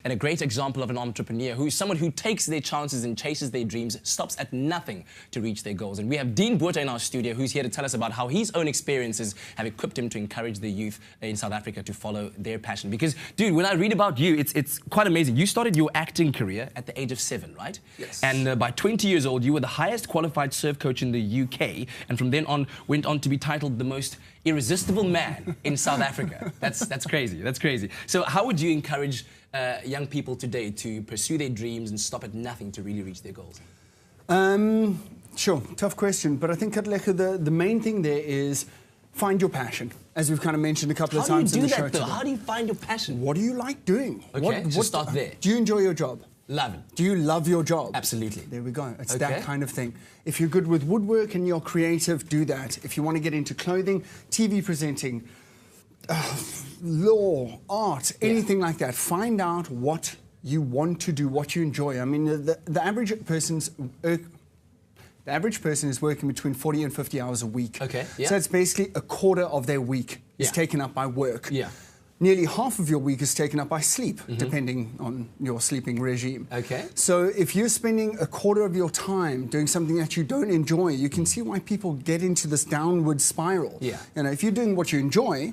And a great example of an entrepreneur who is someone who takes their chances and chases their dreams, stops at nothing to reach their goals. And we have Dene Botha in our studio, who's here to tell us about how his own experiences have equipped him to encourage the youth in South Africa to follow their passion. Because, dude, when I read about you, it's quite amazing. You started your acting career at the age of 7, right? Yes. And by 20 years old, you were the highest qualified surf coach in the UK, and from then on went on to be titled the most irresistible man in South Africa. That's crazy. That's crazy. So how would you encourage young people today to pursue their dreams and stop at nothing to really reach their goals? Sure, tough question, but I think the main thing there is find your passion, as we've kind of mentioned a couple of times in the show. How do you do that, though? How do you find your passion? What do you like doing? Okay, so start there. Do you enjoy your job? Love it. Do you love your job? Absolutely. There we go. It's that kind of thing. If you're good with woodwork and you're creative, do that. If you want to get into clothing, TV presenting, law, art, anything like that, find out what you want to do, what you enjoy. I mean, the average person is working between 40 and 50 hours a week. Okay. Yeah. So it's basically a quarter of their week is taken up by work. Yeah. Nearly half of your week is taken up by sleep, depending on your sleeping regime. Okay. So if you're spending a quarter of your time doing something that you don't enjoy, you can see why people get into this downward spiral. Yeah. You know, if you're doing what you enjoy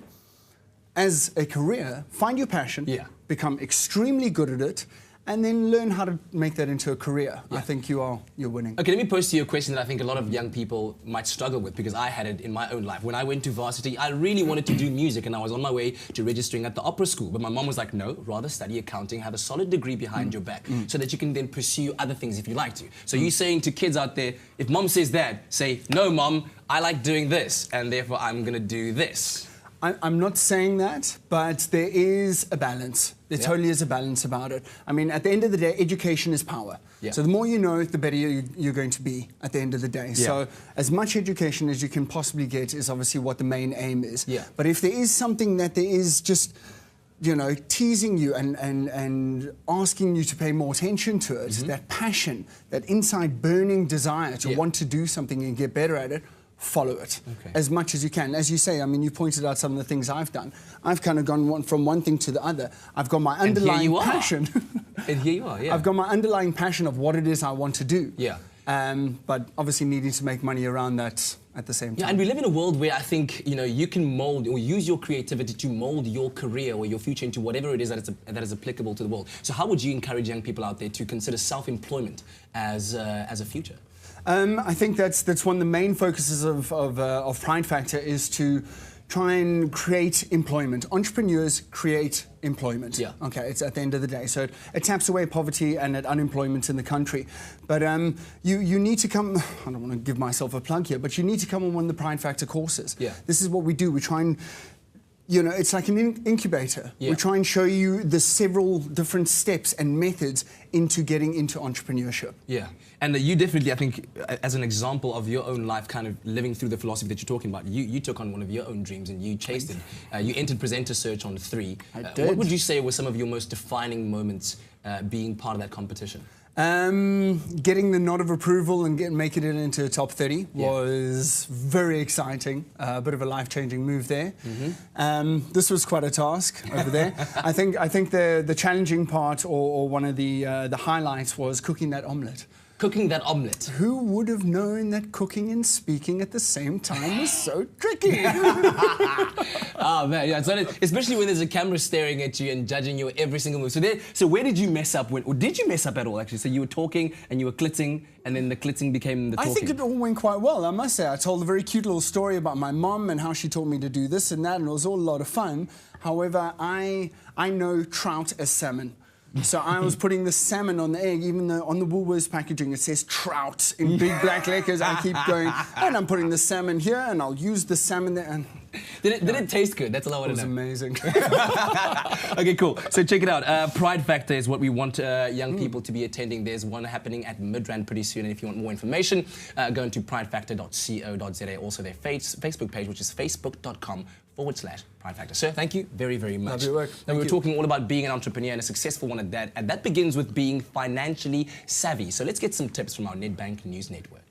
as a career, find your passion, become extremely good at it, and then learn how to make that into a career. I think you're winning. Okay, let me pose to you a question that I think a lot of young people might struggle with, because I had it in my own life. When I went to varsity, I really wanted to do music, and I was on my way to registering at the opera school. But my mom was like, no, rather study accounting, have a solid degree behind your back, so that you can then pursue other things if you like to. So you're saying to kids out there, if mom says that, say, no, mom, I like doing this, and therefore I'm going to do this. I'm not saying that, but there is a balance. There totally is a balance about it. I mean, at the end of the day, education is power. So the more you know, the better you're going to be at the end of the day. So as much education as you can possibly get is obviously what the main aim is. But if there is something that there is just, you know, teasing you and asking you to pay more attention to it, that passion, that inside burning desire to want to do something and get better at it, follow it as much as you can. As you say, I mean, you pointed out some of the things I've done. I've kind of gone from one thing to the other. I've got my underlying passion. And here you are, I've got my underlying passion of what it is I want to do. But obviously needing to make money around that at the same time. Yeah, and we live in a world where I think, you know, you can mold or use your creativity to mold your career or your future into whatever it is that is applicable to the world. So how would you encourage young people out there to consider self-employment as a future? I think that's one of the main focuses of Pride Factor is to try and create employment. Entrepreneurs create employment. Okay, it's at the end of the day. So it taps away poverty and unemployment in the country. But you need to come, I don't want to give myself a plug here, but you need to come on one of the Pride Factor courses. This is what we do. We try and, you know, it's like an incubator. We try and show you the several different steps and methods into getting into entrepreneurship. And you definitely, I think, as an example of your own life, kind of living through the philosophy that you're talking about, you took on one of your own dreams and you chased it. You entered Presenter Search on 3. I did. What would you say were some of your most defining moments being part of that competition? Getting the nod of approval and making it into top 30 was very exciting. A bit of a life-changing move there. This was quite a task over there. I think the challenging part or one of the highlights was cooking that omelette. Cooking that omelette. Who would have known that cooking and speaking at the same time was so tricky? Oh man, yeah. So especially when there's a camera staring at you and judging your every single move. So where did you mess up? Or did you mess up at all? Actually, so you were talking and you were klitsing, and then the klitsing became the talking. I think it all went quite well. I must say, I told a very cute little story about my mum and how she taught me to do this and that, and it was all a lot of fun. However, I know trout as salmon. So I was putting the salmon on the egg, even though on the Woolworths packaging it says trout in big black letters. I keep going, and I'm putting the salmon here, and I'll use the salmon there. And did it taste good? That's all I want to know. It was amazing. Okay, cool. So check it out. Pride Factor is what we want young people to be attending. There's one happening at Midrand pretty soon, and if you want more information, go into pridefactor.co.za. Also their Facebook page, which is facebook.com/Pride Factor. Sir, thank you very, very much. Love your work. Now, we were talking all about being an entrepreneur and a successful one at that, and that begins with being financially savvy. So let's get some tips from our Nedbank News Network.